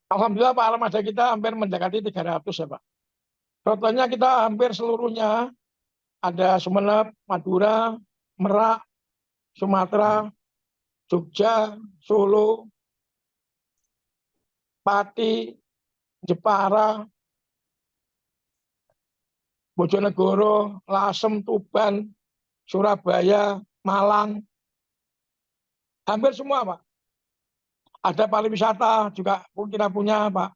Alhamdulillah Pak, armada kita hampir mendekati 300 ya Pak. Rutenya kita hampir seluruhnya, ada Sumeneb, Madura, Merak, Sumatera, Jogja, Solo, Pati, Jepara, Bojonegoro, Lasem, Tuban, Surabaya, Malang, hampir semua Pak. Ada pariwisata juga kita punya Pak.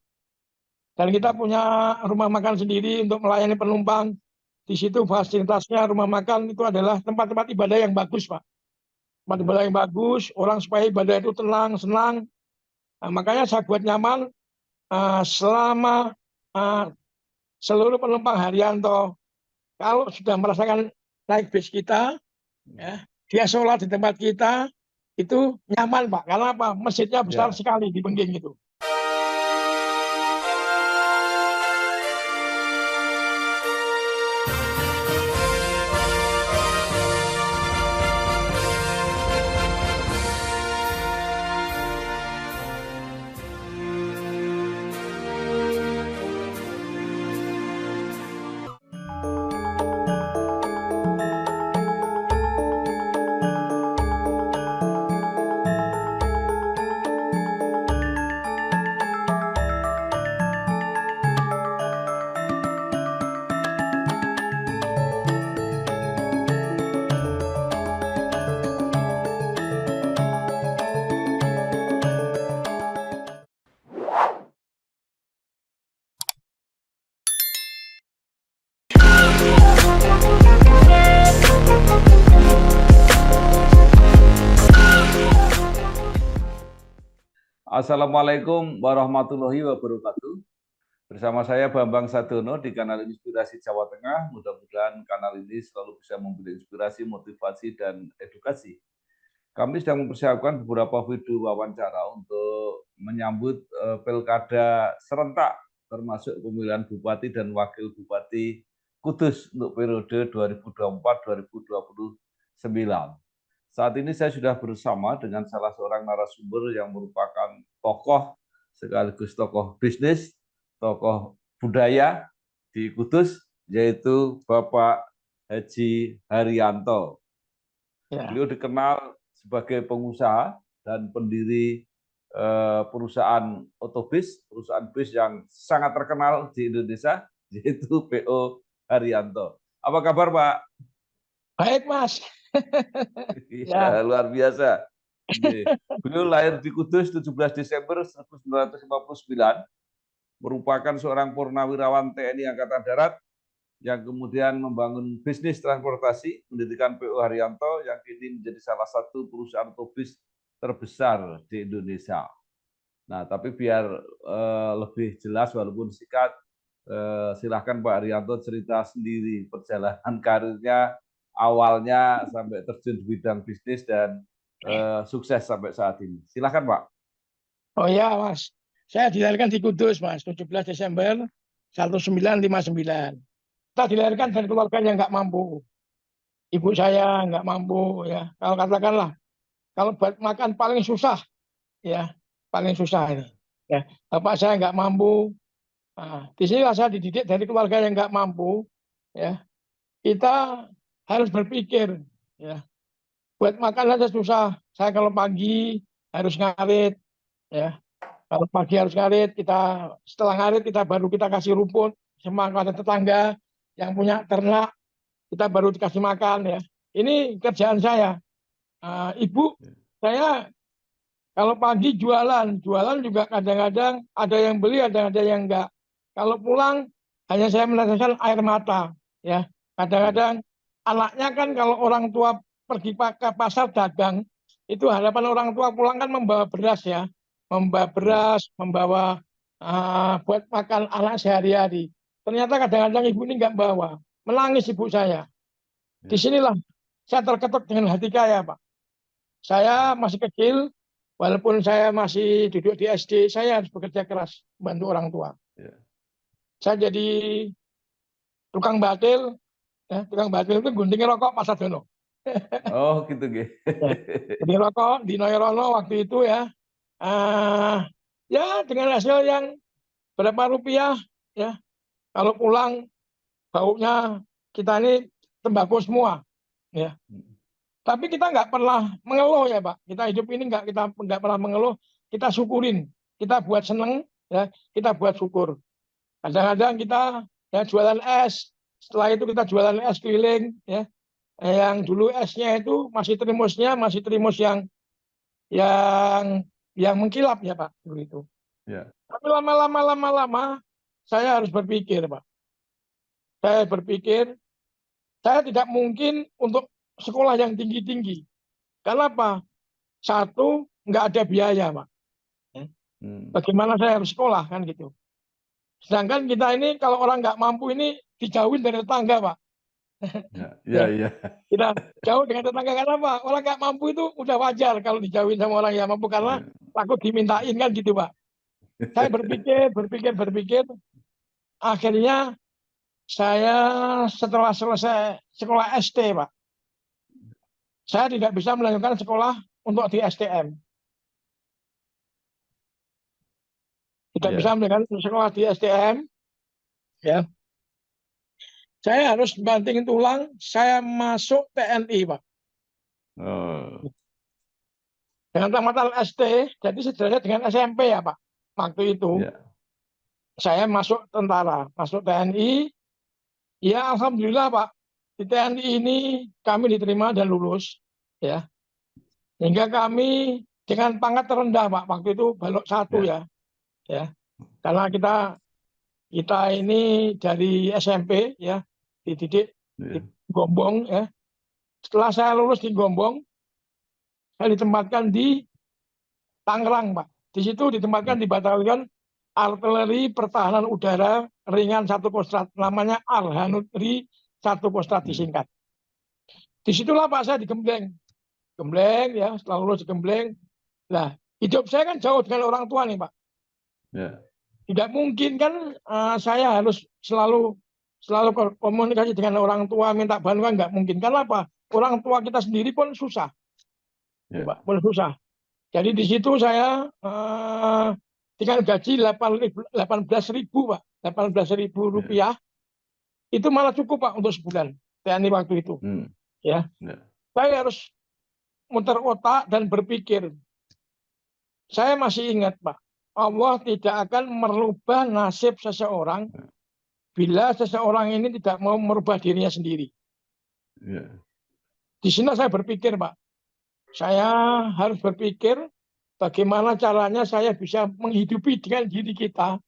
Dan kita punya rumah makan sendiri untuk melayani penumpang. Di situ fasilitasnya rumah makan itu adalah tempat-tempat ibadah yang bagus Pak. Tempat ibadah yang bagus, orang supaya ibadah itu tenang, senang. Nah, makanya saya buat nyaman selama seluruh penumpang Haryanto kalau sudah merasakan naik bis kita, ya, dia sholat di tempat kita, itu nyaman Pak. Karena apa? Masjidnya besar sekali di Bengging itu. Assalamualaikum warahmatullahi wabarakatuh. Bersama saya Bambang Sadono di kanal Inspirasi Jawa Tengah. Mudah-mudahan kanal ini selalu bisa memberi inspirasi, motivasi, dan edukasi. Kami sedang mempersiapkan beberapa video wawancara untuk menyambut pilkada serentak, termasuk pemilihan Bupati dan Wakil Bupati Kudus untuk periode 2024-2029. Saat ini saya sudah bersama dengan salah seorang narasumber yang merupakan tokoh sekaligus tokoh bisnis, tokoh budaya di Kudus, yaitu Bapak Haji Haryanto. Ya. Beliau dikenal sebagai pengusaha dan pendiri perusahaan otobis, perusahaan bis yang sangat terkenal di Indonesia, yaitu PO Haryanto. Apa kabar Pak? Baik Mas. Ya, luar biasa. Beliau lahir di Kudus 17 Desember 1959, merupakan seorang purnawirawan TNI Angkatan Darat yang kemudian membangun bisnis transportasi, mendirikan PO Haryanto yang kini menjadi salah satu perusahaan otobis terbesar di Indonesia. Nah, tapi biar lebih jelas walaupun singkat, silahkan Pak Haryanto cerita sendiri perjalanan karirnya, awalnya sampai terjun di bidang bisnis dan sukses sampai saat ini. Silakan Pak. Oh ya Mas, saya dilahirkan di Kudus Mas, 17 Desember 1959. Kita dilahirkan dari keluarga yang nggak mampu. Ibu saya nggak mampu ya. Kalau katakanlah, kalau buat makan paling susah, ya paling susah ini. Ya, bapak saya nggak mampu. Nah, di sini saya dididik dari keluarga yang nggak mampu. Ya, kita harus berpikir. Ya, buat makan aja susah. Saya kalau pagi harus ngarit. Ya, kalau pagi harus ngarit. Setelah ngarit kita kasih rumput sama kepada tetangga yang punya ternak. Kita baru dikasih makan ya. Ini kerjaan saya. Ibu saya kalau pagi jualan juga kadang-kadang ada yang beli, ada yang enggak. Kalau pulang hanya saya meneteskan air mata ya. Kadang-kadang anaknya kan kalau orang tua pergi ke pasar dagang, itu harapan orang tua pulang kan membawa beras ya. Membawa beras, membawa buat makan anak sehari-hari. Ternyata kadang-kadang ibu ini enggak bawa. Menangis ibu saya. Disinilah saya terketuk dengan hati kaya Pak. Saya masih kecil, walaupun saya masih duduk di SD, saya harus bekerja keras bantu orang tua. Saya jadi tukang batil, ya, tukang batil itu gunting rokok Pak Sadono. Oh gitu. Gunting rokok di Noyorono waktu itu ya. ya dengan hasil yang berapa rupiah ya. Kalau pulang baunya kita ini tembakau semua ya. Tapi kita nggak pernah mengeluh ya Pak. Kita hidup ini kita nggak pernah mengeluh. Kita syukurin. Kita buat seneng ya. Kita buat syukur. Kadang-kadang kita ya jualan es. Setelah itu kita jualan es keliling ya. Yang dulu esnya itu masih trimus yang mengkilap ya Pak dulu itu. Ya. Tapi lama-lama saya harus berpikir Pak. Saya berpikir saya tidak mungkin untuk sekolah yang tinggi-tinggi. Karena apa? Satu, nggak ada biaya, Pak. Bagaimana saya harus sekolah, kan gitu. Sedangkan kita ini, kalau orang nggak mampu ini, dijauhin dari tetangga, Pak. Ya. Kita jauh dengan tetangga, karena apa? Orang nggak mampu itu udah wajar kalau dijauhin sama orang yang mampu, karena takut dimintain, kan gitu, Pak. Saya berpikir. Akhirnya, saya setelah selesai sekolah SD, Pak. Saya tidak bisa melanjutkan sekolah untuk di STM. Tidak bisa melanjutkan sekolah di STM. Ya. Saya harus banting tulang, saya masuk TNI, Pak. Dengan tamatan SD, jadi sederhana dengan SMP ya, Pak. Waktu itu, saya masuk tentara, masuk TNI. Ya, alhamdulillah, Pak. Di TNI ini kami diterima dan lulus. Ya. Hingga kami dengan pangkat terendah, Pak, waktu itu balok 1 ya. Karena kita ini dari SMP ya, dididik di Gombong ya. Setelah saya lulus di Gombong, saya ditempatkan di Tangerang, Pak. Di situ ditempatkan di Batalion Artileri Pertahanan Udara Ringan 1 Kostrat, namanya Arhanutri 1 Kostrat disingkat. Disitulah Pak saya digembleng ya, setelah lulus digembleng. Nah, hidup saya kan jauh dengan orang tua nih Pak. Tidak mungkin kan saya harus selalu komunikasi dengan orang tua, minta bantuan, nggak mungkin. Karena apa? Orang tua kita sendiri pun susah, Pak, pun susah. Jadi di situ saya dengan gaji 18.000 Pak, 18.000 rupiah, itu malah cukup Pak untuk sebulan TNI waktu itu. Ya, saya harus muter otak dan berpikir. Saya masih ingat Pak, Allah tidak akan merubah nasib seseorang bila seseorang ini tidak mau merubah dirinya sendiri. Di sini saya berpikir Pak, saya harus berpikir bagaimana caranya saya bisa menghidupi dengan diri kita,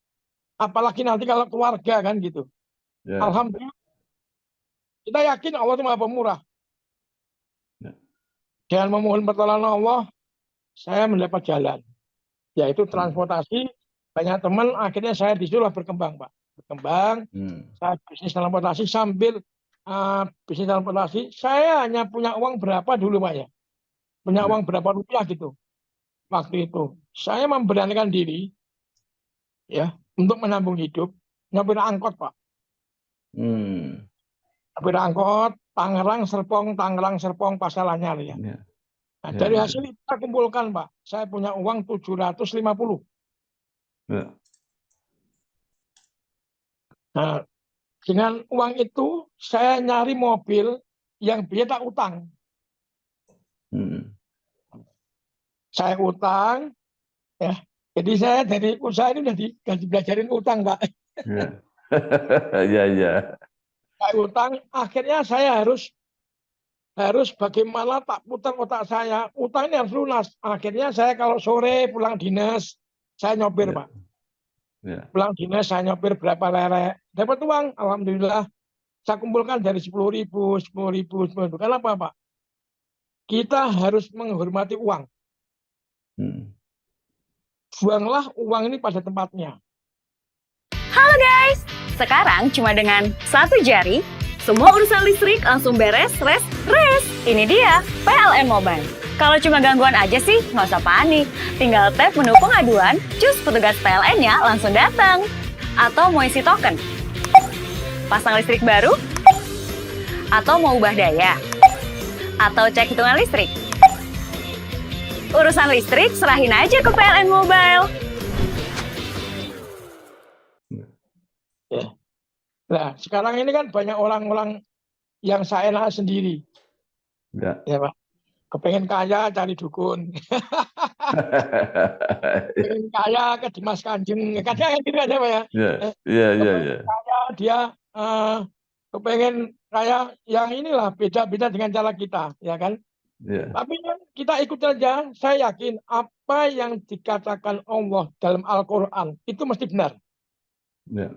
apalagi nanti kalau keluarga kan gitu. Alhamdulillah, kita yakin Allah itu Maha Pemurah. Dengan memohon pertolongan Allah, saya mendapat jalan, yaitu transportasi. Banyak teman, akhirnya saya disuruh berkembang, Pak. Berkembang, saya bisnis transportasi sambil bisnis transportasi. Saya hanya punya uang berapa dulu, Pak ya? Punya uang berapa rupiah gitu. Waktu itu, saya memberanikan diri, ya, untuk menambung hidup, nyopir angkot, Pak. Nyopir angkot, Tangerang Serpong, Pasar Anyar ya. Nah, dari hasil itu kita kumpulkan, Pak. Saya punya uang 750. Nah, dengan uang itu saya nyari mobil yang biaya tak utang. Saya utang, ya. Jadi saya dari usaha ini udah dibelajarin utang, Pak. Saya utang, akhirnya saya harus bagaimana tak putar otak saya. Utang ini harus lunas. Akhirnya saya kalau sore pulang dinas, saya nyopir, Pak. Pulang dinas saya nyopir berapa lerek. Dapat uang, alhamdulillah. Saya kumpulkan dari 10.000. Kenapa, Pak? Kita harus menghormati uang. Buanglah uang ini pada tempatnya. Halo guys, sekarang cuma dengan 1 jari, semua urusan listrik langsung beres, res. Ini dia, PLN Mobile. Kalau cuma gangguan aja sih, nggak usah panik. Tinggal tap menu pengaduan, cus petugas PLN-nya langsung datang. Atau mau isi token, pasang listrik baru, atau mau ubah daya, atau cek hitungan listrik. Urusan listrik serahin aja ke PLN Mobile. Ya. Nah, sekarang ini kan banyak orang-orang yang seenak sendiri, Ya. ya Pak. Kepengen kaya cari dukun, kepengen kaya ke Dimas Kanjeng, kadang gitu aja Pak ya. Ya, ya, ya, Kepengen ya. kaya dia kepengen kaya yang inilah beda-beda dengan cara kita, ya kan? Ya, Tapi kan kita ikut saja. Saya yakin apa yang dikatakan Allah dalam Al-Quran itu mesti benar, ya,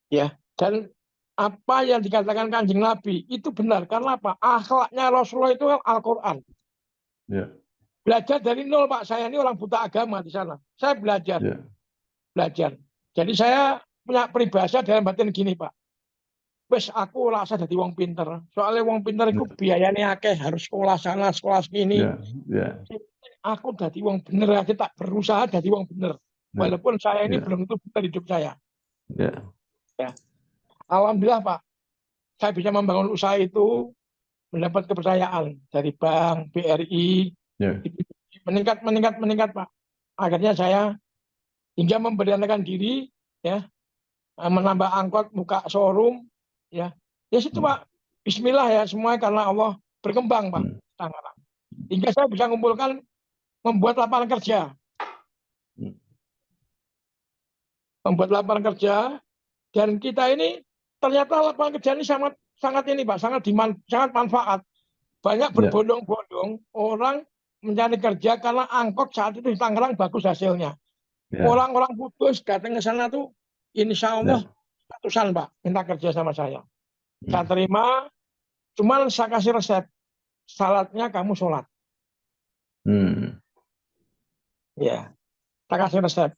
ya. Dan apa yang dikatakan Kanjeng Nabi itu benar karena apa? Akhlaknya Rasulullah itu kan Al-Quran. ya, Belajar dari nol Pak. Saya ini orang buta agama di sana. Saya belajar, ya, belajar. Jadi saya punya peribahasa dalam batin gini Pak. Wes aku rasa jadi wong pinter. Soalnya wong pinter itu biayanya akeh, harus sekolah sana, sekolah sini. ya, ya, Aku jadi wong bener aja, tak berusaha jadi wong bener. ya, Walaupun saya ini ya, belum tentu benar hidup saya. ya, Ya. Alhamdulillah Pak, saya bisa membangun usaha itu, mendapat kepercayaan dari bank, BRI, ya, meningkat, meningkat, meningkat Pak. Akhirnya saya hingga memberanikan diri, ya, menambah angkot, buka showroom, ya, ya situ Pak. Bismillah ya, semua karena Allah berkembang Pak. Hingga saya bisa mengumpulkan, membuat lapangan kerja, membuat lapangan kerja, dan kita ini ternyata lapangan kerja ini sangat sangat ini Pak, sangat sangat manfaat. Banyak berbondong-bondong orang mencari kerja karena angkot saat itu di Tangerang bagus hasilnya. ya, Orang-orang putus datang ke sana tuh, insya Allah ratusan Pak minta kerja sama saya. Saya terima, cuman saya kasih resep, syaratnya kamu sholat. Ya, saya kasih resep.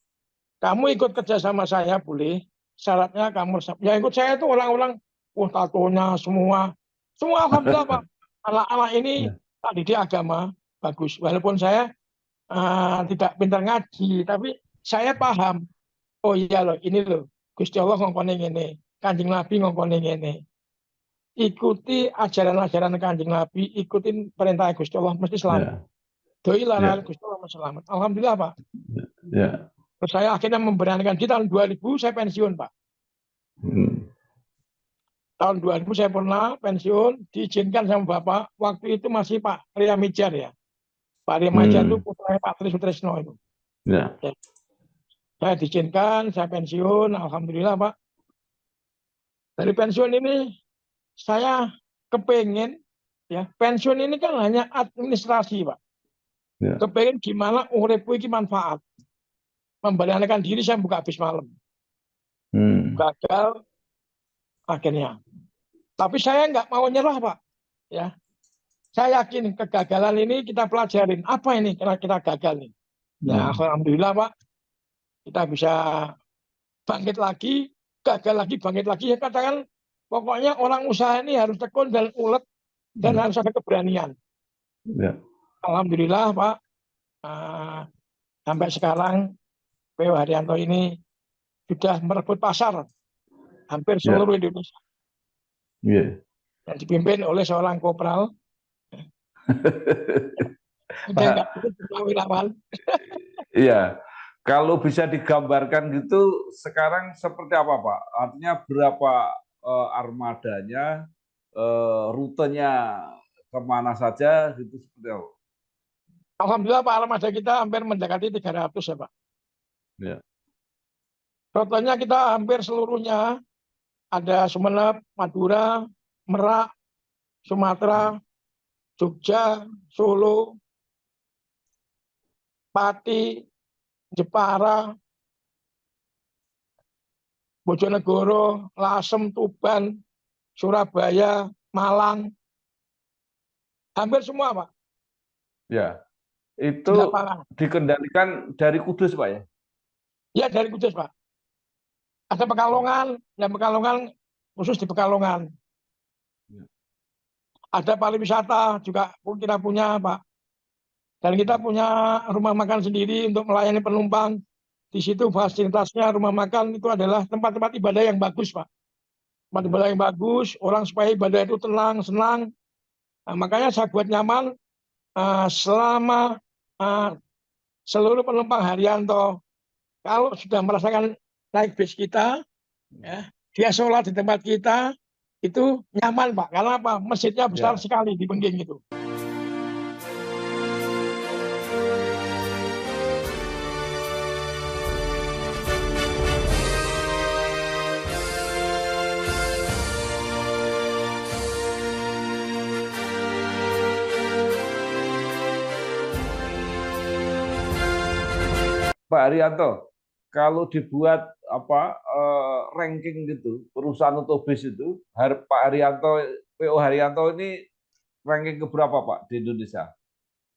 Kamu ikut kerja sama saya boleh, syaratnya kamu resep. Ya ikut saya itu orang-orang, tatonya semua, alhamdulillah Pak. Anak-anak ini tak didik agama, bagus. Walaupun saya tidak pintar ngaji, tapi saya paham. Oh iya loh, ini loh, Gusti Allah ngongkone ngene, Kanjeng Nabi ngongkone ngene. Ikuti ajaran-ajaran Kanjeng Nabi, ikutin perintah Gusti Allah mesti selamat. Doi larangan Gusti Allah mesti selamat. Alhamdulillah Pak. ya, Terus saya akhirnya memberanikan di tahun 2000 saya pensiun Pak. Tahun 2000 saya pernah pensiun, diizinkan sama Bapak. Waktu itu masih Pak Ria Mijar ya. Pak Ria Mijar itu putranya Pak Tri Sutresno itu. ya, Ya. Saya diizinkan, saya pensiun, alhamdulillah Pak. Dari pensiun ini saya kepengen, ya pensiun ini kan hanya administrasi Pak. ya, Kepengen gimana uripku ini manfaat. Memberanikan diri saya buka bis malam. Gagal akhirnya. Tapi saya nggak mau nyerah Pak. Ya, saya yakin kegagalan ini kita pelajarin. Apa ini karena kita gagal nih? Ya, alhamdulillah Pak. Kita bisa bangkit lagi, gagal lagi, bangkit lagi. Ya katakan, pokoknya orang usaha ini harus tekun dan ulet dan harus ada keberanian. ya, Alhamdulillah Pak, sampai sekarang PO Haryanto ini sudah merebut pasar hampir seluruh Indonesia. Dan dipimpin oleh seorang kopral. Iya, kalau bisa digambarkan gitu, sekarang seperti apa Pak? Artinya berapa armadanya, rutenya kemana saja, gitu seperti apa? Alhamdulillah Pak, armada kita hampir mendekati 300 ya Pak. Ya. Rutenya kita hampir seluruhnya, ada Sumeneb, Madura, Merak, Sumatera, Jogja, Solo, Pati, Jepara, Bojonegoro, Lasem, Tuban, Surabaya, Malang, hampir semua Pak. Ya, itu dikendalikan dari Kudus Pak ya? Ya dari Kudus Pak. Ada Pekalongan, yang Pekalongan khusus di Pekalongan. Ada pariwisata juga kita punya Pak. Dan kita punya rumah makan sendiri untuk melayani penumpang. Di situ fasilitasnya rumah makan itu adalah tempat-tempat ibadah yang bagus Pak. Tempat ibadah yang bagus, orang supaya ibadah itu tenang, senang. Nah, makanya saya buat nyaman selama seluruh penumpang Haryanto kalau sudah merasakan naik bis kita, Ya. Dia sholat di tempat kita itu nyaman Pak. Karena apa? Masjidnya besar Ya. sekali di Bengging itu. Pak Haryanto, kalau dibuat ranking gitu perusahaan otobus itu, Pak Haryanto, PO Haryanto ini ranking keberapa Pak di Indonesia?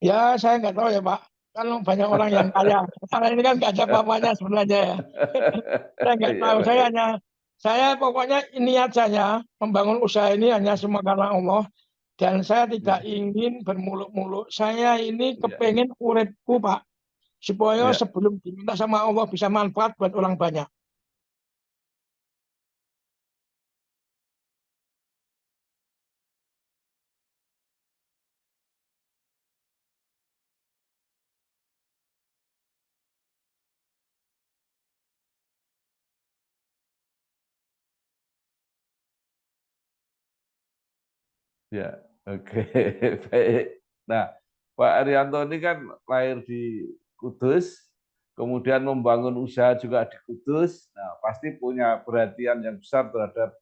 Ya saya nggak tahu ya Pak. Kan banyak orang yang kaya. Karena ini kan nggak ada apa-apanya sebenarnya ya. Saya nggak Iya, tahu. Pak. Saya pokoknya niat saya membangun usaha ini hanya semua karena Allah. Dan saya tidak Ya, ingin bermuluk-muluk. Saya ini ya, kepengen uripku Pak. Supaya ya. sebelum diminta sama Allah bisa manfaat buat orang banyak. Ya, oke, baik. Nah, Pak Haryanto ini kan lahir di Kudus, kemudian membangun usaha juga di Kudus. Nah, pasti punya perhatian yang besar terhadap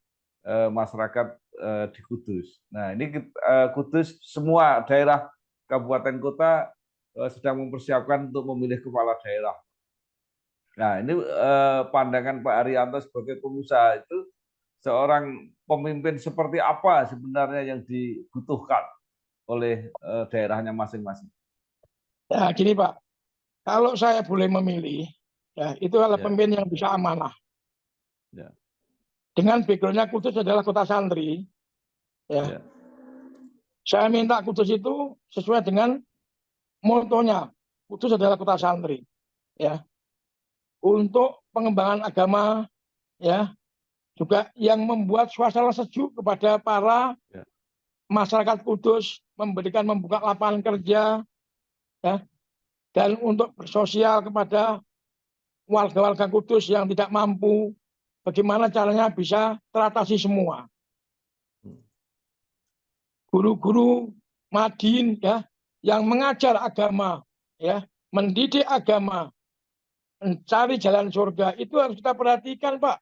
masyarakat di Kudus. Nah, ini Kudus semua daerah kabupaten kota sedang mempersiapkan untuk memilih kepala daerah. Nah, ini pandangan Pak Haryanto sebagai pengusaha itu seorang pemimpin seperti apa sebenarnya yang dibutuhkan oleh daerahnya masing-masing. Ya gini Pak, kalau saya boleh memilih, ya itu adalah Ya, pemimpin yang bisa amanah. ya, Dengan backgroundnya Kudus adalah kota santri, ya ya, saya minta Kudus itu sesuai dengan motonya. Kudus adalah kota santri, ya untuk pengembangan agama, ya juga yang membuat suasana sejuk kepada para ya, masyarakat Kudus, membuka lapangan kerja, ya dan untuk bersosial kepada warga-warga Kudus yang tidak mampu, bagaimana caranya bisa teratasi semua. Guru-guru Madin ya yang mengajar agama, ya mendidik agama, mencari jalan surga itu harus kita perhatikan Pak.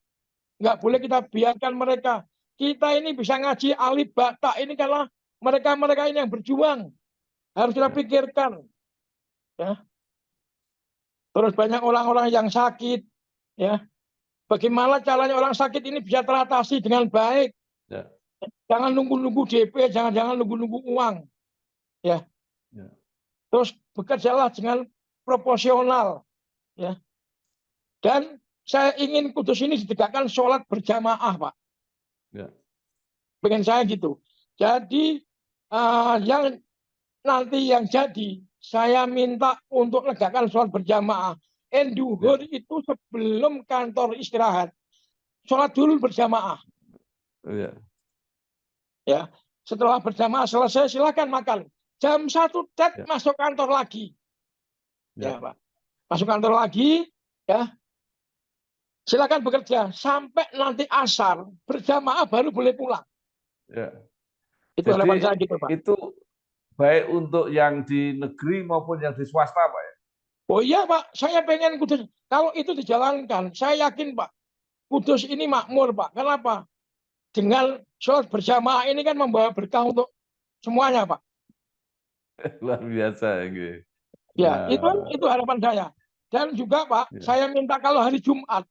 Nggak boleh kita biarkan mereka. Kita ini bisa ngaji alif bata ini karena mereka-mereka ini yang berjuang. Harus kita pikirkan. Ya. Terus banyak orang-orang yang sakit, ya. Bagaimana caranya orang sakit ini bisa teratasi dengan baik? ya, Jangan nunggu-nunggu DP, jangan nunggu-nunggu uang, ya. ya, Terus bekerjalah dengan proporsional, ya. Dan saya ingin Kudus ini ditegakkan sholat berjamaah, Pak. ya, Pengen saya gitu. Jadi yang nanti yang jadi, saya minta untuk menegakkan sholat berjamaah. Duhur itu sebelum kantor istirahat. Sholat dulu berjamaah. ya, Ya, setelah berjamaah selesai silakan makan. Jam 1 ya, masuk kantor lagi. ya, Ya, Pak. Masuk kantor lagi, ya. Silakan bekerja sampai nanti asar berjamaah baru boleh pulang. ya. Itu harapan Jadi saya gitu, Pak. itu baik untuk yang di negeri maupun yang di swasta, Pak ya? Oh iya, Pak, saya pengen Kudus. Kalau itu dijalankan, saya yakin, Pak, Kudus ini makmur, Pak. Kenapa? Dengan sholat berjamaah ini kan membawa berkah untuk semuanya, Pak. Luar biasa gitu. Ya, Nah, itu harapan saya. Dan juga, Pak, ya, saya minta kalau hari Jumat,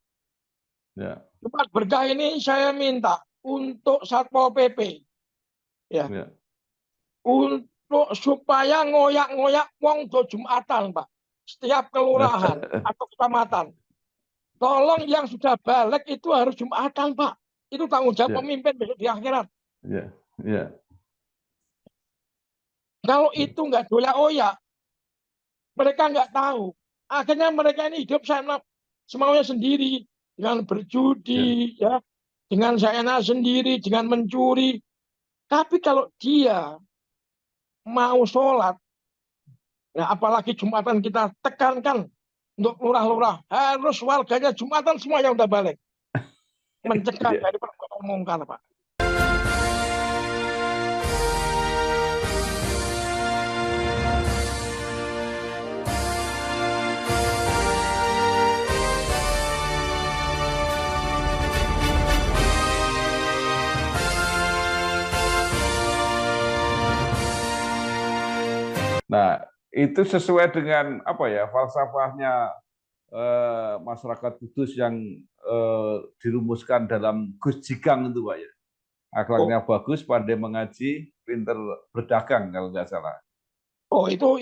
ya, Jumat berkah ini saya minta untuk Satpol PP, ya, ya. untuk supaya ngoyak-ngoyak wong do Jumatan, Pak. Setiap kelurahan atau kecamatan. Tolong yang sudah balik itu harus Jumatan, Pak. Itu tanggung jawab Ya, pemimpin besok di akhirat. ya, ya, Kalau itu nggak doya-oya, mereka nggak tahu. Akhirnya mereka ini hidup sama semaunya sendiri. Dengan ya, berjudi, ya, dengan seenak sendiri, dengan mencuri. Tapi kalau dia mau sholat, ya apalagi Jumatan kita tekankan untuk lurah-lurah, harus warganya Jumatan semua yang udah balik. mencegah Iya. dari perbuatan mungkar, Pak. Nah, itu sesuai dengan apa ya falsafahnya masyarakat Kudus yang dirumuskan dalam Gus Jigang itu, Pak ya. Akhlaknya bagus, pandai mengaji, pinter berdagang kalau nggak salah. Oh, itu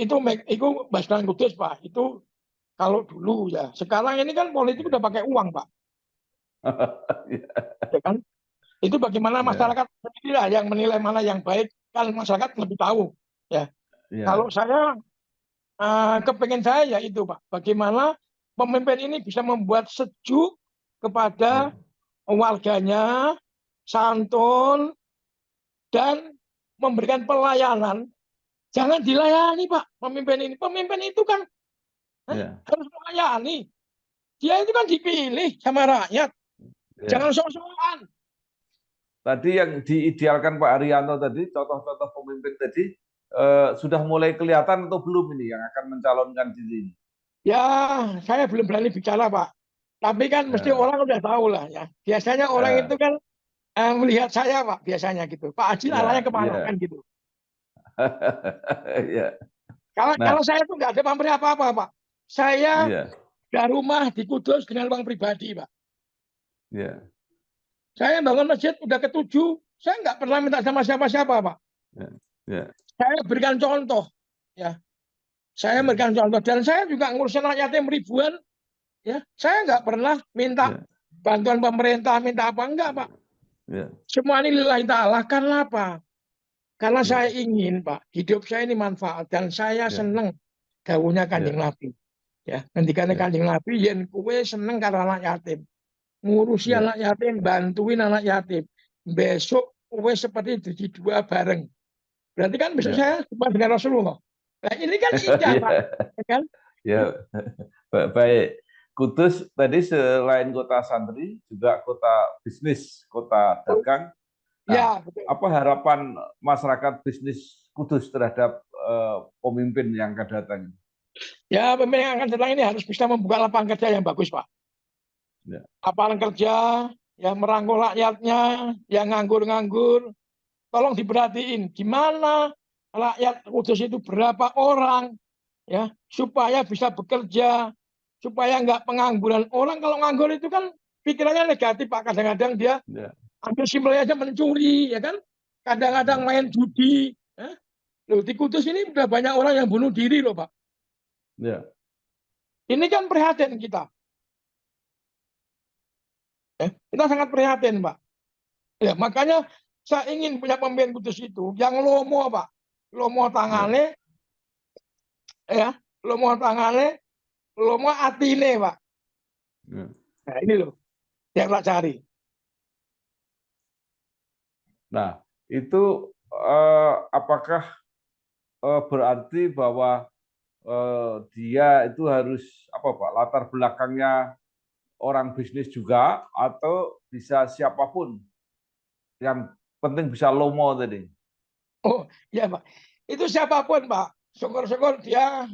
Basnan Kudus, Pak. Itu kalau dulu ya. Sekarang ini kan politik udah pakai uang, Pak. Ya kan? Itu bagaimana masyarakat sendirilah yang menilai mana yang baik, kan masyarakat lebih tahu. Ya. Kalau saya kepengen saya ya itu, Pak. Bagaimana pemimpin ini bisa membuat sejuk kepada warganya, santun, dan memberikan pelayanan. Jangan dilayani, Pak, pemimpin ini. Pemimpin itu kan harus melayani. Dia itu kan dipilih sama rakyat. Jangan sok-sokan. Tadi yang diidealkan Pak Haryanto tadi, contoh-contoh pemimpin tadi, sudah mulai kelihatan atau belum ini yang akan mencalonkan diri? Ya, saya belum berani bicara, Pak. Tapi kan mesti orang udah tahu lah ya. Biasanya orang itu kan melihat saya, Pak, biasanya gitu. Pak Haji arahnya kemana kan gitu. Kalau saya itu nggak ada pamrih apa-apa, Pak. Saya ada rumah di Kudus dengan uang pribadi, Pak. Saya bangun masjid udah ke-7, saya nggak pernah minta sama siapa-siapa, Pak. Saya berikan contoh, ya. Saya berikan contoh dan saya juga ngurusin anak yatim ribuan, ya. Saya nggak pernah minta bantuan pemerintah, minta apa enggak, Pak. Semua ini lillahi ta'ala. Karena apa? Karena saya ingin, Pak, hidup saya ini manfaat dan saya seneng dawuhnya Kanjeng Nabi. Ya, ngendikane Kanjeng Nabi yen kowe seneng karo anak yatim, ngurusi anak yatim, bantuin anak yatim. Besok kowe seperti jadi dua bareng. Berarti kan besok saya jumpa dengan Rasulullah. Nah, ini kan indah, Pak. Ya kan? Ya, baik. Kudus tadi selain kota santri juga kota bisnis, kota dagang. Nah, betul. apa harapan masyarakat bisnis Kudus terhadap pemimpin yang akan datang? Ya, pemimpin yang akan datang ini harus bisa membuka lapangan kerja yang bagus, Pak. Lapangan kerja, yang merangkul rakyatnya, yang nganggur-nganggur. Tolong diperhatiin, gimana rakyat Kudus itu berapa orang, ya, supaya bisa bekerja, supaya nggak pengangguran. Orang kalau nganggur itu kan pikirannya negatif, Pak. Kadang-kadang dia ambil simpelnya aja mencuri, ya kan? Kadang-kadang main judi. Loh, di Kudus ini udah banyak orang yang bunuh diri loh, Pak. Ini kan prihatin kita. Kita sangat prihatin, Pak. Ya, makanya saya ingin punya pemimpin Kudus itu yang lomo, Pak. Lomo tangane, ya, lomo tangane, lomo atine, Pak. Nah, ini loh yang tak cari. Nah, itu apakah berarti bahwa dia itu harus apa, Pak? Latar belakangnya orang bisnis juga atau bisa siapapun? Yang penting bisa lomo tadi. Oh, ya, Pak. Itu siapapun, Pak. Syukur-syukur dia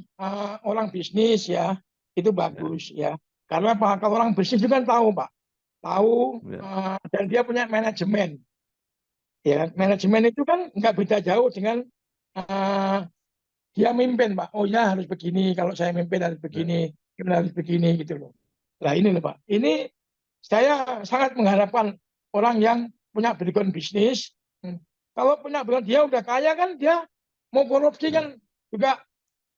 orang bisnis ya. Itu bagus ya. Karena Pak, kalau orang bisnis juga tahu, Pak. Tahu dan dia punya manajemen. Ya, manajemen itu kan nggak beda jauh dengan dia mimpin, Pak. Oh ya, harus begini. Kalau saya mimpin harus begini, harus begini gitu loh. Nah, ini loh, Pak. Ini saya sangat mengharapkan orang yang punya background bisnis. Kalau punya background dia udah kaya kan, dia mau korupsi kan juga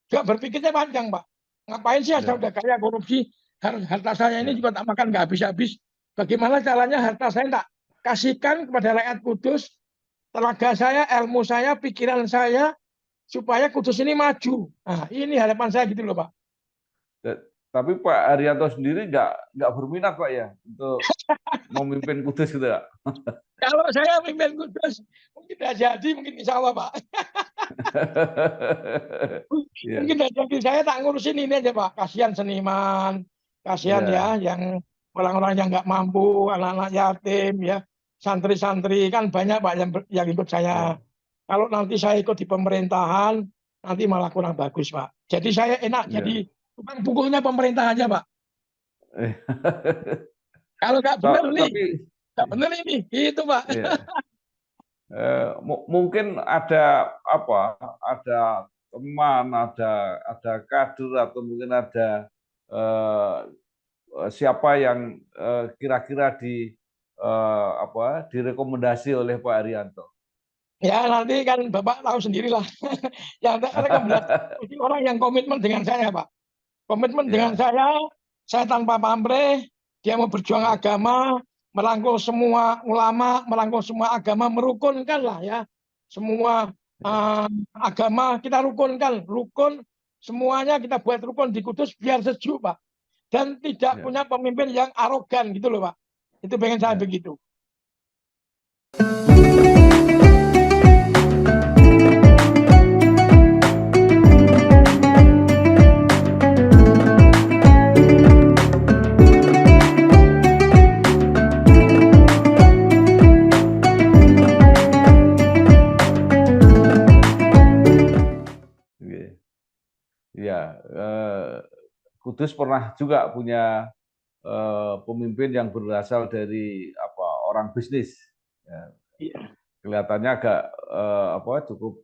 berpikirnya panjang, Pak. Ngapain sih asal udah kaya korupsi? Harta saya ini juga tak makan nggak habis-habis. Bagaimana caranya harta saya tak kasihkan kepada rakyat Kudus, tenaga saya, ilmu saya, pikiran saya, supaya Kudus ini maju. Nah, ini harapan saya gitu loh, Pak. Tapi Pak Haryanto sendiri nggak berminat, Pak, ya, untuk memimpin Kudus gitu ya? Kalau saya memimpin Kudus, mungkin tidak jadi, mungkin insya Allah, Pak. Mungkin tidak jadi, saya tak ngurusin ini aja, Pak. Kasihan seniman, kasihan ya yang orang-orang yang nggak mampu, anak-anak yatim, ya, santri-santri kan banyak Pak yang ikut saya. Ya. Kalau nanti saya ikut di pemerintahan, nanti malah kurang bagus Pak. Jadi saya enak Ya. jadi tukang pukulnya pemerintah aja Pak. Kalau nggak benar nih, Tapi nggak benar ini, gitu Pak. ya. Mungkin ada apa? Ada teman, ada kader atau mungkin ada siapa yang kira-kira direkomendasi oleh Pak Haryanto. Ya nanti kan Bapak tahu sendirilah. Yang rekomendasi orang yang komitmen dengan saya Pak. Komitmen dengan saya tanpa pamrih, dia mau berjuang agama, merangkul semua ulama, merangkul semua agama, merukunkan lah ya. Semua agama kita rukunkan, rukun semuanya kita buat rukun di Kudus biar sejuk Pak. Dan tidak punya pemimpin yang arogan gitu loh Pak. Itu pengen saya begitu. Ya, Kudus pernah juga punya pemimpin yang berasal dari orang bisnis. Ya. Kelihatannya agak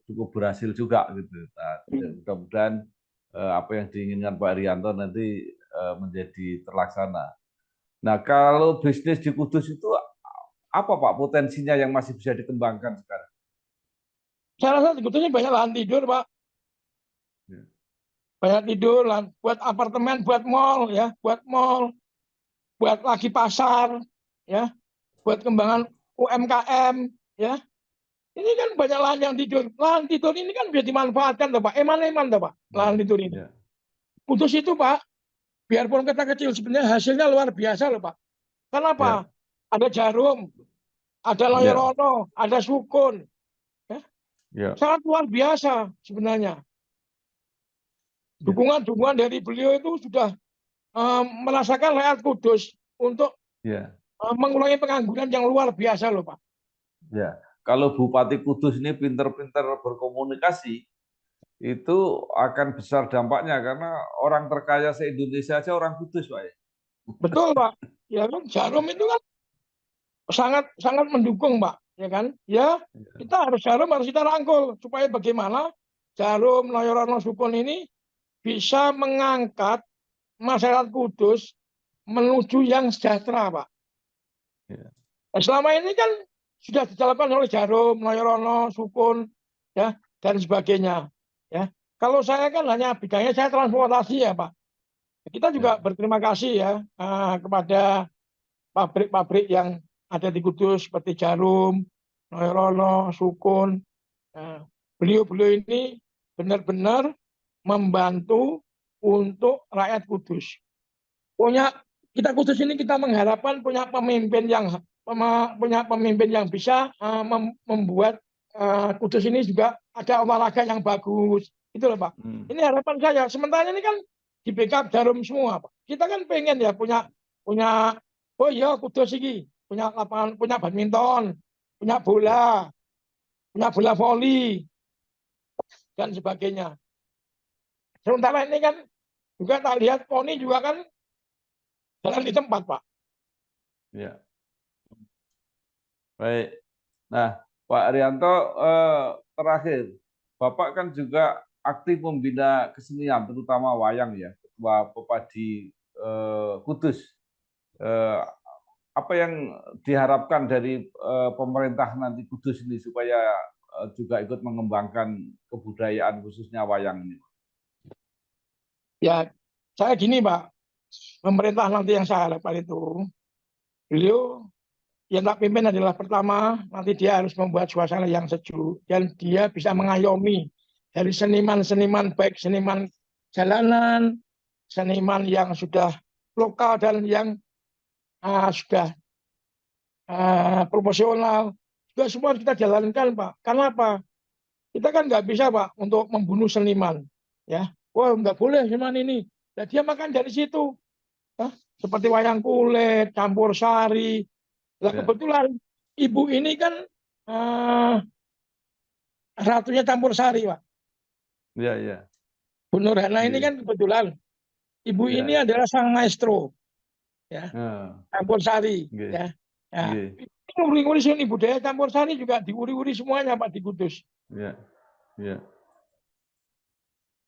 cukup berhasil juga gitu. Nah, mudah-mudahan apa yang diinginkan Pak Haryanto nanti menjadi terlaksana. Nah, kalau bisnis di Kudus itu apa Pak potensinya yang masih bisa dikembangkan sekarang? Saya rasa sebetulnya banyak lahan tidur Pak. Banyak tidur, buat apartemen, buat mall, ya, buat lagi pasar, ya, buat kembangan UMKM, ya. Ini kan banyak lahan yang tidur. Lahan tidur ini kan bisa dimanfaatkan, Pak. Eman-eman, Pak. Lahan tidur ini. Kudus itu, Pak, biarpun kita kecil, sebenarnya hasilnya luar biasa, loh, Pak. Kenapa? Ada jarum, ada loyorono, ada sukun, ya. Sangat luar biasa sebenarnya. Dukungan dari beliau itu sudah merasakan rakyat Kudus untuk mengurangi pengangguran yang luar biasa loh Pak. Ya, kalau Bupati Kudus ini pinter-pinter berkomunikasi, itu akan besar dampaknya karena orang terkaya se-Indonesia aja orang Kudus Pak. Betul Pak. Ya kan jarum itu kan sangat mendukung Pak, ya kan? Ya kita harus kita rangkul supaya bagaimana jarum, loyorono, sukun ini bisa mengangkat masyarakat Kudus menuju yang sejahtera, Pak. Selama ini kan sudah dijalankan oleh jarum, loyorono, sukun, ya, dan sebagainya. Ya, kalau saya kan hanya bidangnya saya transportasi ya, Pak. Kita juga berterima kasih ya kepada pabrik-pabrik yang ada di Kudus seperti jarum, loyorono, sukun. Beliau-beliau ini benar-benar membantu untuk rakyat Kudus. Kita Kudus ini kita mengharapkan punya pemimpin yang bisa membuat Kudus ini juga ada olahraga yang bagus. Itu loh Pak. Ini harapan saya. Sementara ini kan di backup jarum semua Pak. Kita kan pengen ya punya oh iya Kudus ini punya lapangan, punya badminton, punya bola voli dan sebagainya. Sementara ini kan juga tak lihat poni juga kan jalan di tempat, Pak. Ya. Baik. Nah, Pak Haryanto, terakhir, Bapak kan juga aktif membina kesenian, terutama wayang ya, Ketua Pepadi Kudus. Apa yang diharapkan dari pemerintah nanti Kudus ini supaya juga ikut mengembangkan kebudayaan khususnya wayang ini? Ya, saya gini Pak, pemerintah nanti yang saya harapkan itu, beliau yang tak pimpin adalah pertama, nanti dia harus membuat suasana yang sejuk, dan dia bisa mengayomi dari seniman-seniman, baik seniman jalanan, seniman yang sudah lokal dan yang sudah proporsional, juga semua kita jalankan Pak. Karena apa? Kita kan nggak bisa Pak untuk membunuh seniman, ya. Wah nggak boleh seniman ini. Nah, dia makan dari situ. seperti wayang kulit, campur sari. Nah, Ya. kebetulan ibu ini kan eh, ratunya campur sari, Pak. Ya, ya. Bu Nurhana ini Nggih. kan kebetulan ibu ini Ya. adalah sang maestro, ya, Heeh. campur sari, Nggih. ya. Nah, Nggih. nguri-nguri seni budaya campur sari juga diuri-uri semuanya, Pak, di Kudus. Ya. Ya.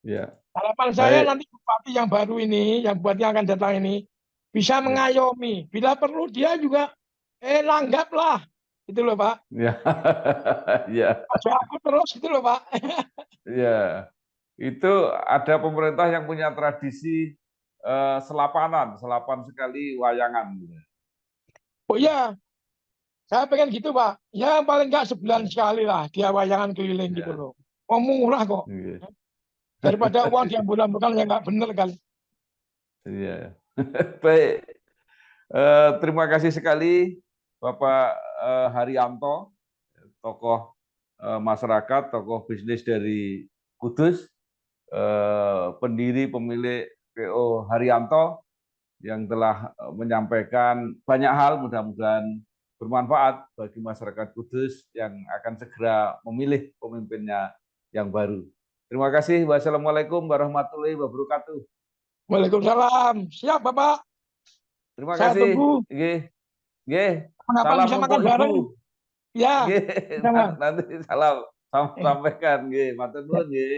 Ya. Harapan saya Baik. nanti bupati yang baru ini, yang bupati yang akan datang ini, bisa Ya. mengayomi. Bila perlu dia juga langgap lah, gitu loh, Pak. Ya. Ya. Aja aku terus, gitu loh, Pak. Ya. Itu ada pemerintah yang punya tradisi selapan sekali wayangan. Oh iya, saya pengen gitu, Pak. Ya paling nggak sebulan Ya. sekali lah dia wayangan keliling gitu Ya. loh. Oh, murah kok. Nggih. Daripada uang diambil-ambilkan ya nggak bener kan. Iya. Baik. Terima kasih sekali Bapak Haryanto, tokoh masyarakat, tokoh bisnis dari Kudus, pendiri pemilik PO Haryanto yang telah menyampaikan banyak hal, mudah-mudahan bermanfaat bagi masyarakat Kudus yang akan segera memilih pemimpinnya yang baru. Terima kasih. Wassalamualaikum warahmatullahi wabarakatuh. Waalaikumsalam. Siap, Bapak. Terima Saya kasih. tunggu. Nggih. Nggih. Kapan Salam bisa untuk makan bareng. Ibu. Ya, Nggih. sama. Nanti salam sampaikan nggih. Matur nuwun nggih.